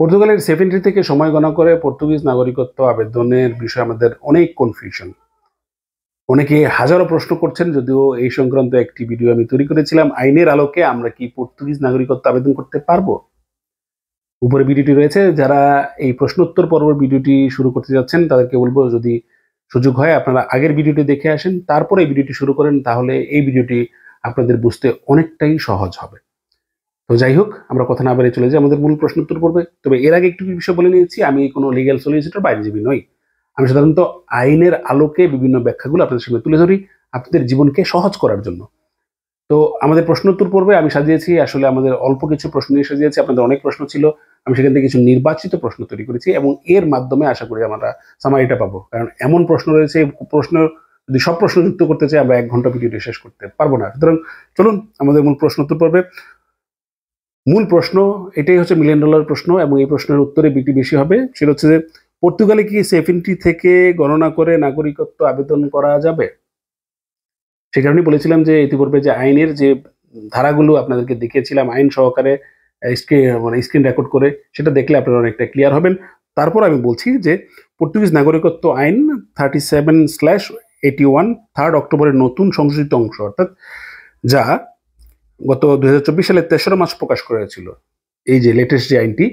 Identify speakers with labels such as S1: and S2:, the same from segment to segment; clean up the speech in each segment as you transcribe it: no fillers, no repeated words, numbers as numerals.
S1: পর্তুগালের সেফ থেকে সময় গণনা করে পর্তুগিজ নাগরিকত্ব আবেদনের বিষয়ে আমাদের অনেক কনফিউশন। অনেকে হাজারো প্রশ্ন করছেন, যদিও এই সংক্রান্ত একটি ভিডিও আমি তৈরি করেছিলাম। আইনের আলোকে আমরা কি পর্তুগিজ নাগরিকত্ব আবেদন করতে পারবো? উপরে ভিডিওটি রয়েছে। যারা এই প্রশ্নোত্তর পর্ব ভিডিওটি শুরু করতে যাচ্ছেন তাদেরকে বলবো, যদি সুযোগ হয় আপনারা আগের ভিডিওটি দেখে আসেন, তারপরে এই ভিডিওটি শুরু করেন, তাহলে এই ভিডিওটি আপনাদের বুঝতে অনেকটাই সহজ হবে। তো যাই হোক, আমরা কথা না বাড়িয়ে চলে যাই আমাদের মূল প্রশ্নোত্তর পর্বে। তবে এর আগে একটু বিষয় বলে নিয়েছি, আমি কোনো লিগ্যাল সলিসিটর বা আইনজীবী নই। আমি সাধারণত আইনের আলোকে বিভিন্ন ব্যাখ্যাগুলো আপনাদের সামনে তুলে ধরি আপনাদের জীবনকে সহজ করার জন্য। তো আমাদের প্রশ্নোত্তর পর্বে আমি সাজিয়েছি, আসলে আমাদের অল্প কিছু প্রশ্ন নিয়ে সাজিয়েছি। আপনাদের অনেক প্রশ্ন ছিল, আমি সেখান থেকে কিছু নির্বাচিত প্রশ্ন তৈরি করেছি এবং এর মাধ্যমে আশা করি আমরা সামারিটা পাবো। কারণ এমন প্রশ্ন রয়েছে, প্রশ্ন যদি সব প্রশ্ন যুক্ত করতে চাই আমরা 1 ঘন্টা ভিডিওটি শেষ করতে পারবো না। সুতরাং চলুন আমাদের মূল প্রশ্নোত্তর পর্বে। মূল প্রশ্ন এটাই হচ্ছে $1 মিলিয়ন প্রশ্ন, এবং এই প্রশ্নের উত্তরে বিটি বেশি হবে। সেটা হচ্ছে যে, পর্তুগালে কি সেফ থেকে গণনা করে নাগরিকত্ব আবেদন করা যাবে? সে কারণেই বলেছিলাম যে ইতিপূর্বে যে আইনের যে ধারাগুলো আপনাদেরকে দেখিয়েছিলাম আইন সহকারে, স্ক্রিন রেকর্ড করে, সেটা দেখলে আপনারা অনেকটা ক্লিয়ার হবেন। তারপর আমি বলছি যে পর্তুগিজ নাগরিকত্ব আইন 37/81 3 অক্টোবরের নতুন সংশোধিত অংশ, অর্থাৎ যা গত 2024 সালের 3রা মার্চ প্রকাশ করা হয়েছিল, এই যে লেটেস্ট যে আইনটি,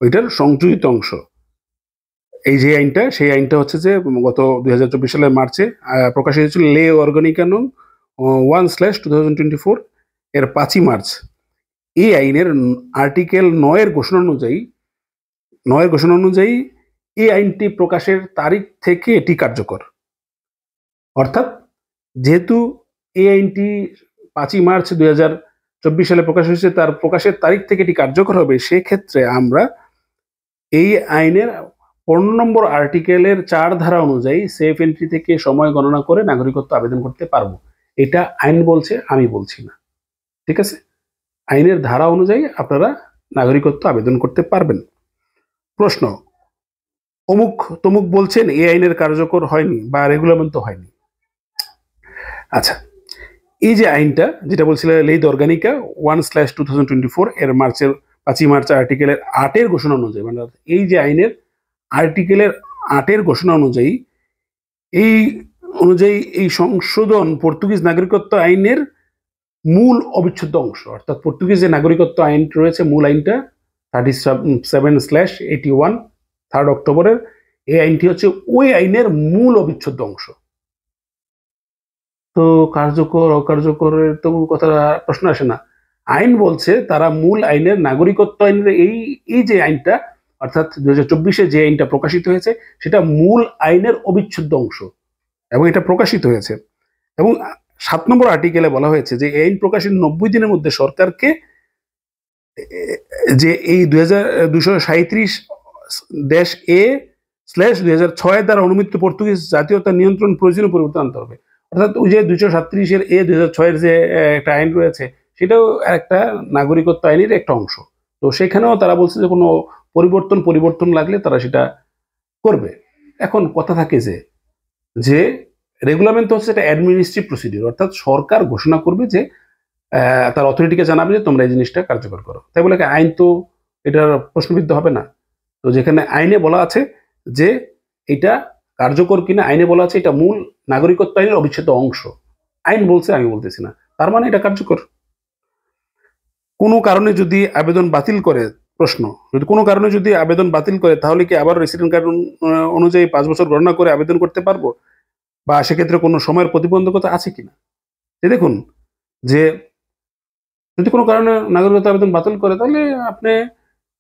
S1: ওইটার সংযোজিত অংশ। এই যে আইনটা, সেই আইনটা হচ্ছে যে গত 2024 সালের মার্চে প্রকাশিত হয়েছিল, লে অর্গানিকা নং 1/2024 এর 5ই মার্চ। এই আইনের আর্টিকেল 9 ঘোষণা অনুযায়ী এই আইনটি প্রকাশের তারিখ থেকে এটি কার্যকর। অর্থাৎ যেহেতু এই আইনটি 5ই মার্চ 2024 সালে প্রকাশ হয়েছে, তার প্রকাশের তারিখ থেকে এটি কার্যকর হবে। সেক্ষেত্রে আমরা এই আইনের 15 নম্বর আর্টিকেলের 4 ধারা অনুযায়ী সেফ এন্ট্রি থেকে সময় গণনা করে নাগরিকত্ব আবেদন করতে পারবো। এটা আইন বলছে, আমি বলছি না। ঠিক আছে? আইনের ধারা অনুযায়ী আপনারা নাগরিকত্ব আবেদন করতে পারবেন। প্রশ্ন: অমুক তমুক বলছেন এই আইনের কার্যকর হয়নি বা রেগুলামেন্ট হয়নি। আচ্ছা, এই যে আইনটা যেটা বলছিলেন লেই অর্গানিকা 1/2024 এর 5ই মার্চ আর্টিকেলের 8 ঘোষণা অনুযায়ী, মানে এই যে আইনের আর্টিকেলের 8 ঘোষণা অনুযায়ী, এই সংশোধন পর্তুগিজ নাগরিকত্ব আইনের মূল অবিচ্ছেদ্য অংশ। অর্থাৎ পর্তুগিজ যে নাগরিকত্ব আইন রয়েছে, মূল আইনটা 37/81 3 অক্টোবরের, এই আইনটি হচ্ছে ওই আইনের মূল অবিচ্ছেদ্য অংশ। তো কার্যকর অকার্যকরের তো কথা প্রশ্ন আসে না। আইন বলছে তারা মূল আইনের নাগরিকত্ব আইনের এই যে আইনটা, অর্থাৎ 2024-এ যে আইনটা প্রকাশিত হয়েছে, সেটা মূল আইনের অবিচ্ছেদ্য অংশ এবং এটা প্রকাশিত হয়েছে। এবং 7 নম্বর আর্টিকেলে বলা হয়েছে যে এই আইন প্রকাশের 90 দিনের মধ্যে সরকারকে যে এই 237-A/2006 দ্বারা অনুমোদিত পর্তুগিজ জাতীয়তা নিয়ন্ত্রণ প্রয়োজনীয় পরিবর্তন আনতে হবে। অর্থাৎ ওই যে 237-A/2006 যে একটা আইন রয়েছে, সেটাও একটা নাগরিকত্ব আইনের একটা অংশ। তো সেখানেও তারা বলছে যে কোনো পরিবর্তন লাগলে তারা সেটা করবে। এখন কথা থাকে যে রেগুলামেন্ট হচ্ছে এটা অ্যাডমিনিস্ট্রেটিভ প্রসিডিউর, অর্থাৎ সরকার ঘোষণা করবে যে তার অথরিটিকে জানাবে যে তোমরা এই জিনিসটা কার্যকর করো। তাই বলে আইন তো এটার প্রশ্নবিদ্ধ হবে না। তো যেখানে আইনে বলা আছে যে এটা কার্যকর কিনা, আইনে বলা আছে এটা মূল নাগরিকত্ব আইনের অবিচ্ছেদ্য অংশ, আইন বলছে, আমি বলতেছি না, তার মানে এটা কার্যকর। কোনো কারণে যদি আবেদন বাতিল করে, প্রশ্ন, যদি কোনো কারণে যদি আবেদন বাতিল করে, তাহলে কি আবার রেসিডেন্ট কার্ড অনুযায়ী 5 বছর গণনা করে আবেদন করতে পারবো, বা সেক্ষেত্রে কোনো সময়ের প্রতিবন্ধকতা আছে কিনা? দেখুন, যে যদি কোনো কারণে নাগরিকত্ব আবেদন বাতিল করে, তাহলে আপনি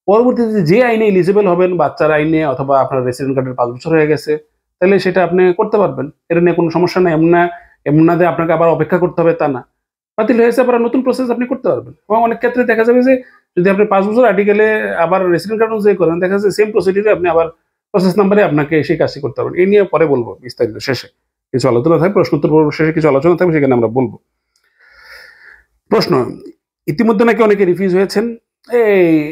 S1: পরবর্তীতে যে আইনে এলিজিবল হবেন, বাচ্চার আইনে অথবা আপনার রেসিডেন্ট কার্ডের 5 বছর হয়ে গেছে, তাহলে সেটা আপনি করতে পারবেন। এটা নিয়ে কোনো সমস্যা নাই। এমন না যে আপনাকে আবার অপেক্ষা করতে হবে, তা না। বাতিল হয়েছে, আবার নতুন প্রসেস আপনি করতে পারবেন। এবং অনেক ক্ষেত্রে দেখা যাবে যে যদি আপনি 5 বছর আর্টিকেলে আবার রেসিডেন্ট কার্ড অনুযায়ী করেন, দেখা যাচ্ছে সেম প্রসিডিউরে আপনি আবার প্রসেস নাম্বারে আপনাকে সেই কাজটি করতে পারবেন। এই নিয়ে পরে বলবো বিস্তারিত, শেষে কিছু আলোচনা থাকবে, প্রশ্নোত্তর পর্ব শেষে কিছু আলোচনা থাকবে, সেখানে আমরা বলবো। প্রশ্ন: ইতিমধ্যে নাকি অনেকে রিফিউজ হয়েছেন,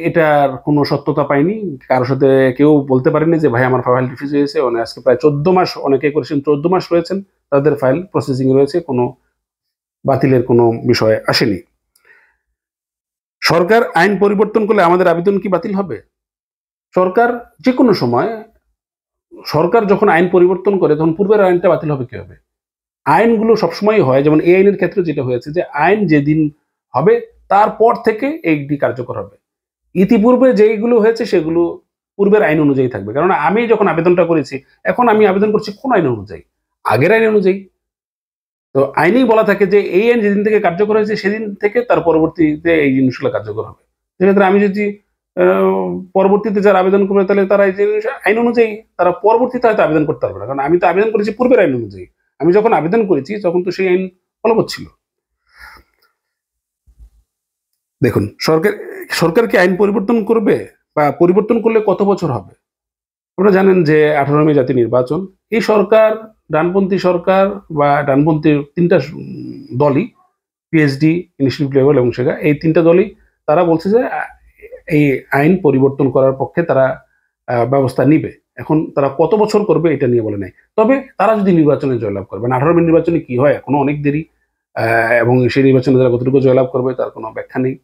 S1: এটার কোনো সত্যতা পাইনি। কারোর সাথে কেউ বলতে পারেনি যে ভাই আমার ফাইল রিফিউজ হয়েছে। আজকে প্রায় 14 মাস অনেকে করেছেন, 14 মাস রয়েছেন তাদের ফাইল প্রসেসিং রয়েছে, কোনো বাতিলের কোনো বিষয় আসেনি। সরকার আইন পরিবর্তন করলে আমাদের আবেদন কি বাতিল হবে? সরকার যে কোনো সময়, সরকার যখন আইন পরিবর্তন করে তখন পূর্বের আইনটা বাতিল হবে কিভাবে? আইনগুলো সবসময় হয়, যেমন এই আইনের ক্ষেত্রে যেটা হয়েছে যে আইন যেদিন হবে তারপর থেকে এইটি কার্যকর হবে। ইতিপূর্বে যেইগুলো হয়েছে সেগুলো পূর্বের আইন অনুযায়ী থাকবে। কারণ আমি যখন আবেদনটা করেছি, এখন আমি আবেদন করছি কোন আইন অনুযায়ী? আগের আইন অনুযায়ী। তো আইনেই বলা থাকে যে এই আইন যেদিন থেকে কার্যকর হয়েছে সেদিন থেকে তার পরবর্তীতে এই জিনিসগুলো কার্যকর হবে। সেক্ষেত্রে আমি যদি আ পরবর্তীতে যারা আবেদন করবে তাহলে তারা এই জিনিস আইন অনুযায়ী তারা পরবর্তীতে হয়তো আবেদন করতে পারবে না। কারণ আমি তো আবেদন করেছি পূর্বের আইন অনুযায়ী। আমি যখন আবেদন করেছি তখন তো সেই আইন বলবৎ ছিল। দেখুন, সরকার কি আইন পরিবর্তন করবে বা পরিবর্তন করলে কত বছর হবে? আপনারা জানেন যে ১৮ মে জাতীয় নির্বাচন। এই সরকার, ডানপন্থী সরকার বা ডানপন্থী ৩ টা দলই, পিএইচডি, ইনস্টিটিউট লেভেল এবং শেখা, এই ৩ টা দলই তারা বলছে যে এই আইন পরিবর্তন করার পক্ষে তারা ব্যবস্থা নিবে। এখন তারা কত বছর করবে এটা নিয়ে বলে নাই। তবে তারা যদি নির্বাচনে জয়লাভ করে, মানে ১৮ মে নির্বাচনে কি হয় এখনো অনেক দেরি। আ এবং সেই নির্বাচনে তারা কতটুকু জয়লাভ করবে তার কোনো ব্যাখ্যা নেই।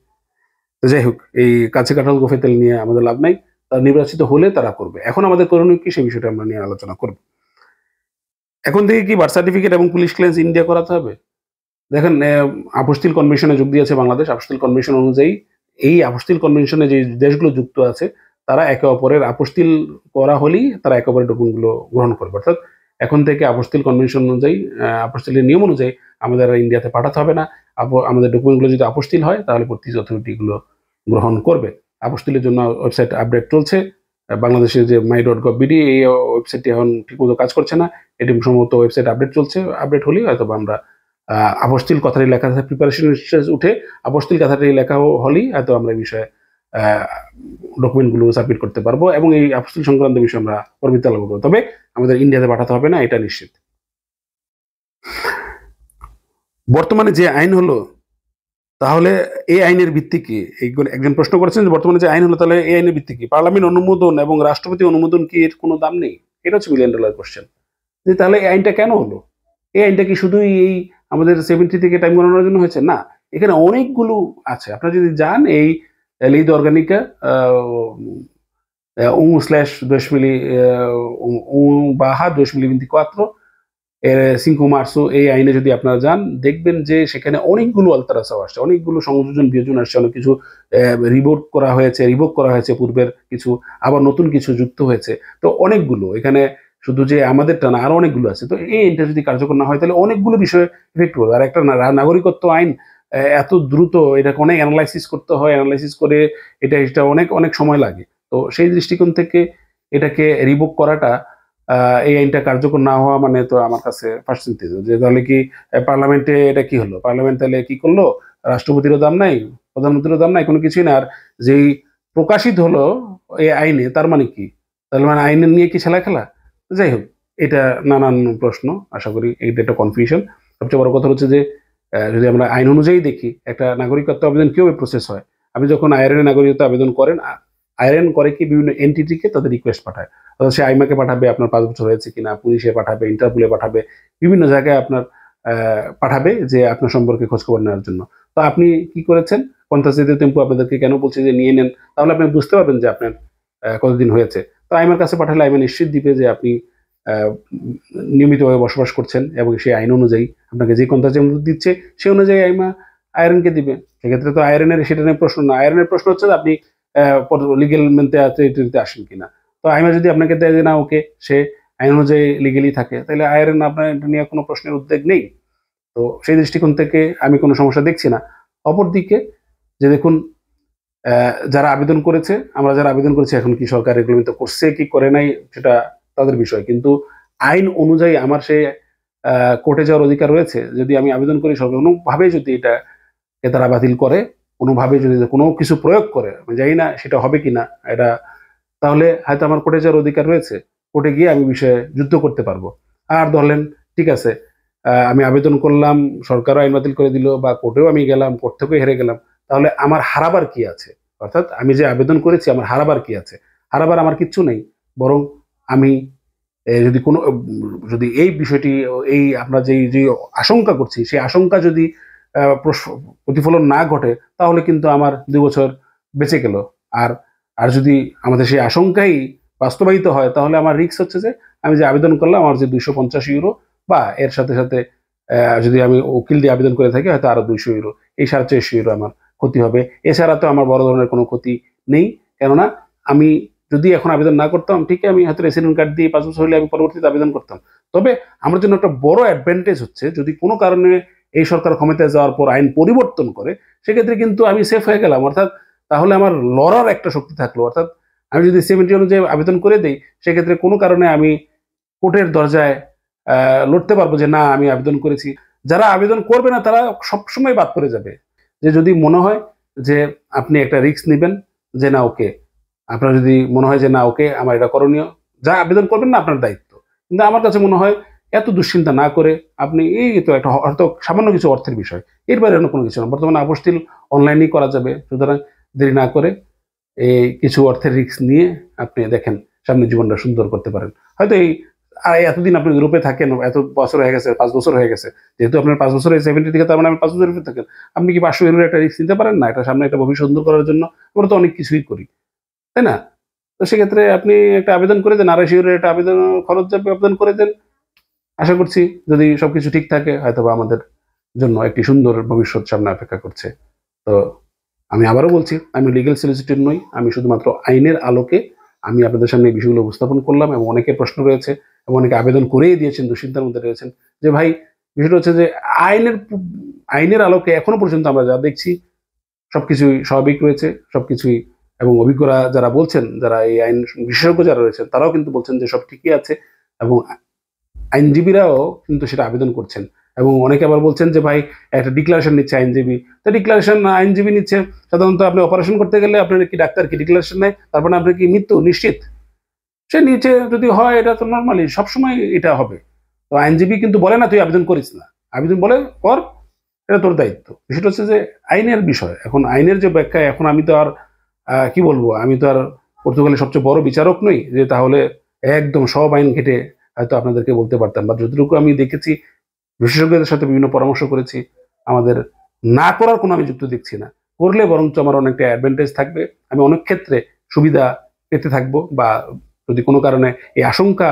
S1: তো যাই হোক, এই কাছে কাঁঠাল গোঁফে তেল নিয়ে আমাদের লাভ নাই। তারা নির্বাচিত হলে তারা করবে। এখন আমাদের করণীয় কি, সেই বিষয়টা আমরা নিয়ে আলোচনা করব। এখন থেকে কি বার্থ সার্টিফিকেট এবং পুলিশ ক্লিয়ারেন্স ইন্ডিয়া করাতে হবে? দেখেন, আপস্টিল কনভেনশনে যোগ দিয়েছে বাংলাদেশ। আপস্টিল কনভেনশন অনুযায়ী এই আপস্টিল কনভেনশনে যে দেশগুলো যুক্ত আছে তারা একে অপরের আপস্টিল করা হলেই তারা একে অপরের ডকুমেন্টগুলো গ্রহণ করবে। অর্থাৎ এখন থেকে আপস্টিল কনভেনশন অনুযায়ী, আপস্টিলের নিয়ম অনুযায়ী আমাদের আর ইন্ডিয়াতে পাঠাতে হবে না। আমাদের ডকুমেন্টগুলো যদি আপস্টিল হয় তাহলে পরবর্তী অথরিটি গুলো গ্রহণ করবে। আপস্টিলের জন্য ওয়েবসাইট আপডেট চলছে। বাংলাদেশের যে my.gov.bd, এই ওয়েবসাইটটি এখন ঠিকমতো কাজ করছে না। এটি সম্ভবত ওয়েবসাইট আপডেট চলছে। আপডেট হলেই হয়তোবা আমরা আপস্টিল কথাটি লেখা থাকে, প্রিপারেশন স্টেজ উঠে আপস্টিল কথাটি লেখা হলেই হয়তো আমরা এই বিষয়ে ডকুমেন্টগুলো সাবমিট করতে পারবো এবং এই আপস্টিল সংক্রান্ত বিষয়ে আমরা পরবর্তীতে আলোচনা করবো। তবে আমাদের ইন্ডিয়াতে পাঠাতে হবে না, এটা নিশ্চিত। বর্তমানে যে আইন হলো, তাহলে এই আইনের ভিত্তি কি? একজন প্রশ্ন করেছেন যে বর্তমানে যে আইন হলো তাহলে এই আইনের ভিত্তি কি? পার্লামেন্ট অনুমোদন এবং রাষ্ট্রপতি অনুমোদন কি এর কোনো দাম নেই? এটা হচ্ছে $1 মিলিয়ন কোয়েশ্চেন। যে তাহলে এই আইনটা কেন হলো? এই আইনটা কি শুধুই এই আমাদের 70 থেকে টাইম গণনার জন্য হয়েছে? না। এখানে অনেকগুলো আছে। আপনারা যদি যান এই Lei Orgânica 1/2024, 5 মার্চো, এই আইনে যদি আপনারা যান দেখবেন যে সেখানে অনেকগুলো আলতারাসাও আসছে, অনেকগুলো সংযোজন বিয়োজন আসছে, অনেক কিছু রিভোক করা হয়েছে পূর্বের কিছু, আবার নতুন কিছু যুক্ত হয়েছে। তো অনেকগুলো এখানে শুধু যে আমাদেরটা না, আরো অনেকগুলো আছে। তো এই আইনটা যদি কার্যকর না হয় তাহলে অনেকগুলো বিষয়ে ইফেক্ট পড়বে। আর একটা নাগরিকত্ব আইন এত দ্রুত, এটাকে অনেক এনালাইসিস করতে হয়, এনালাইসিস করে এটা অনেক অনেক সময় লাগে। তো সেই দৃষ্টিকোণ থেকে এটাকে রিভোক করাটা, এই আইনটা কার্যকর না হওয়া মানে তো আমার কাছে ফার্স্ট চিন্তিত যে তাহলে কি পার্লামেন্টে এটা কি হলো? পার্লামেন্ট তাহলে কি করলো? রাষ্ট্রপতিরও দাম নাই, প্রধানমন্ত্রীরও দাম নাই, কোনো কিছুই না। আর যেই প্রকাশিত হলো এই আইনে, তার মানে কি? তাহলে মানে আইন নিয়ে কি ছেলেখেলা? যাই হোক, এটা নানান প্রশ্ন। আশা করি এইটা একটা কনফিউশন। সবচেয়ে বড় কথা হচ্ছে যে যদি আমরা আইন অনুযায়ী দেখি একটা নাগরিকত্ব আবেদন কিভাবে প্রসেস হয়। আপনি যখন আইআরএন এ নাগরিকত্ব আবেদন করেন, আইআরএন করে কি বিভিন্ন এন্টিটিকে তাদের রিকোয়েস্ট পাঠায়। অর্থাৎ সে আইমাকে পাঠাবে আপনার ৫ বছর হয়েছে কিনা, পুলিশে পাঠাবে, ইন্টারপোলে পাঠাবে, বিভিন্ন জায়গায় আপনার পাঠাবে যে আপনার সম্পর্কে খোঁজখবর নেওয়ার জন্য। তো আপনি কি করেছেন? পঞ্চায়েত জাতীয় টেম্পো আপনাদেরকে কেন বলছে যে নিয়ে নেন? তাহলে আপনি বুঝতে পারবেন যে আপনার কতদিন হয়েছে। তো আইমার কাছে পাঠালে আইমা নিশ্চিত দিবে যে আপনি আ নিয়মিতভাবে বসবাস করছেন এবং সেই আইন অনুযায়ী আপনাকে যে কন্ট্রাক্ট দিচ্ছে সে অনুযায়ী আইমা আইআরএনকে দিবে। সেক্ষেত্রে তো আইআরএনের সেটা নিয়ে প্রশ্ন না। আইআরএনের প্রশ্ন হচ্ছে যে আপনি লিগ্যাল টেরিটরিতে আসেন কিনা। তো আইমা যদি আপনাকে দেয় যে না ওকে, সে আইন অনুযায়ী লিগ্যালি থাকে, তাহলে আইআরএন আপনার এটা নিয়ে কোনো প্রশ্নের উদ্বেগ নেই। তো সেই দৃষ্টিকোণ থেকে আমি কোনো সমস্যা দেখছি না। অপরদিকে যে দেখুন, যারা আবেদন করেছে, আমরা যারা আবেদন করেছি এখন কি সরকার রেগুলেশন করছে কি করে নাই সেটা তাদের বিষয়। কিন্তু আইন অনুযায়ী আমার সেই কোর্টে যাওয়ার অধিকার রয়েছে। যদি আমি আবেদন করি, সরকার কোনোভাবে যদি এটাকে তারা বাতিল করে, কোনোভাবে যদি কোনো কিছু প্রয়োগ করে, আমি জানি না সেটা হবে কিনা এটা, তাহলে হয়তো আমার কোর্টে যাওয়ার অধিকার রয়েছে। কোর্টে গিয়ে আমি বিষয়ে যুদ্ধ করতে পারবো। আর ধরলেন ঠিক আছে, আমি আবেদন করলাম, সরকারও আইন বাতিল করে দিল বা কোর্টেও আমি গেলাম, কোর্ট থেকেও হেরে গেলাম। তাহলে আমার হারাবার কি আছে? অর্থাৎ আমি যে আবেদন করেছি আমার হারাবার কি আছে? হারাবার আমার কিচ্ছু নেই। বরং আমি যদি কোনো যদি এই বিষয়টি, এই আমরা যে আশঙ্কা করছি সেই আশঙ্কা যদি প্রতিফলন না ঘটে তাহলে কিন্তু আমার ২ বছর বেঁচে গেল। আর আর যদি আমাদের সেই আশঙ্কাই বাস্তবায়িত হয়, তাহলে আমার রিস্ক হচ্ছে যে আমি যে আবেদন করলাম, আমার যে 250 ইউরো বা এর সাথে সাথে যদি আমি উকিল দিয়ে আবেদন করে থাকি হয়তো আরো 200 ইউরো, এই 450 ইউরো আমার ক্ষতি হবে। এছাড়া তো আমার বড় ধরনের কোনো ক্ষতি নেই, কেননা আমি যদি এখন আবেদন না করতাম, ঠিকই আমি হয়তো রেসিডেন্ট কার্ড দিয়ে 5 বছর হলে আমি পরবর্তীতে আবেদন করতাম। তবে আমার জন্য একটা বড় অ্যাডভান্টেজ হচ্ছে, যদি কোনো কারণে এই সরকার ক্ষমতায় যাওয়ার পর আইন পরিবর্তন করে, সেক্ষেত্রে কিন্তু আমি সেফ হয়ে গেলাম। অর্থাৎ তাহলে আমার লড়ার একটা শক্তি থাকলো। অর্থাৎ আমি যদি 70 অনুযায়ী আবেদন করে দেই, সেক্ষেত্রে কোনো কারণে আমি কোর্টের দরজায় লড়তে পারবো যে না, আমি আবেদন করেছি। যারা আবেদন করবে না তারা সবসময় বাদ পড়ে যাবে। যে যদি মনে হয় যে আপনি একটা রিস্ক নিবেন, যে না ওকে, আপনার যদি মনে হয় যে না ওকে আমার এটা করণীয়, যা আবেদন করবেন না আপনার দায়িত্ব। কিন্তু আমার কাছে মনে হয় এত দুশ্চিন্তা না করে আপনি এই তো একটা হয়তো সামান্য কিছু অর্থের বিষয়, এর বাইরে অন্য কোনো কিছু না। বর্তমানে আপস্টিল অনলাইনেই করা যাবে। সুতরাং দেরি না করে এই কিছু অর্থের রিস্ক নিয়ে আপনি দেখেন সামনে জীবনটা সুন্দর করতে পারেন। হয়তো এই এতদিন আপনি ইউরোপে থাকেন, এত বছর হয়ে গেছে, 5 বছর হয়ে গেছে, যেহেতু আপনার 5 বছর 70 থেকে, তার মানে আপনি 5 বছর ইউরোপে থাকেন, আপনি কি 500 ইউরোর একটা রিস্ক নিতে পারেন না? এটা সামনে একটা ভবিষ্যৎ সুন্দর করার জন্য আমরা তো অনেক কিছুই করি, তাই না? তো সেক্ষেত্রে আপনি একটা আবেদন করে দেন, 250 ইউরোর একটা আবেদন খরচ যাবে, আবেদন করে দেন। আশা করছি যদি সবকিছু ঠিক থাকে হয়তোবা আমাদের জন্য একটি সুন্দর ভবিষ্যৎ সামনে অপেক্ষা করছে। তো আমি আবারও বলছি, আমি লিগ্যাল সলিসিটর নই। আমি শুধুমাত্র আইনের আলোকে আমি আপনাদের সামনে এই বিষয়গুলো উপস্থাপন করলাম, এবং অনেকের প্রশ্ন রয়েছে এবং অনেকে আবেদন করেই দিয়েছেন, দুশ্চিন্তার মধ্যে রয়েছেন যে ভাই, বিষয়টা হচ্ছে যে আইনের আলোকে এখনো পর্যন্ত আমরা যা দেখছি সবকিছুই স্বাভাবিক রয়েছে, সবকিছুই, এবং অভিজ্ঞরা যারা বলছেন, যারা এই আইন বিশেষজ্ঞ যারা রয়েছেন, তারাও কিন্তু বলছেন যে সব ঠিকই আছে, এবং আইনজীবীরাও কিন্তু সেটা আবেদন করছেন। এবং অনেকে আবার বলছেন যে ভাই একটা ডিক্লারেশন নিচ্ছে আইনজীবী, তো ডিক্লারেশন আইনজীবী নিচ্ছে, সাধারণত আপনি অপারেশন করতে গেলে আপনার কি ডাক্তার কি ডিক্লারেশন নেয়, তারপরে আপনার কি মৃত্যু নিশ্চিত, সে নিচে যদি হয় এটা তো নর্মালি সবসময় এটা হবে। তো আইনজীবী কিন্তু বলে না তুই আবেদন করিস না, আবেদন বলে কর, এটা তোর দায়িত্ব। বিষয়টা হচ্ছে যে আইনের বিষয়, এখন আইনের যে ব্যাখ্যা, এখন আমি তো আর কি বলবো, আমি তো আর পর্তুগালের সবচেয়ে বড় বিচারক নই যে তাহলে একদম সব আইন ঘেটে হয়তো আপনাদেরকে বলতে পারতাম। বা যতটুকু আমি দেখেছি, বিশেষজ্ঞদের সাথে বিভিন্ন পরামর্শ করেছি, আমাদের না করার কোনো আমি যুক্তি দেখছি না। করলে বরঞ্চ আমার অনেকটা অ্যাডভান্টেজ থাকবে, আমি অনেক ক্ষেত্রে সুবিধা পেতে থাকবো। বা যদি কোনো কারণে এই আশঙ্কা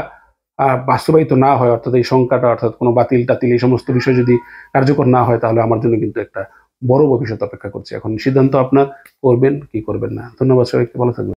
S1: বাস্তবায়িত না হয়, অর্থাৎ এই শঙ্কাটা, অর্থাৎ কোনো বাতিল টাতিল এই সমস্ত বিষয় যদি কার্যকর না হয়, তাহলে আমার জন্য কিন্তু একটা বড় ভবিষ্যৎ অপেক্ষা করছে। এখন সিদ্ধান্ত আপনার, করবেন কি করবেন না। ধন্যবাদ সবাইকে, ভালো থাকবেন।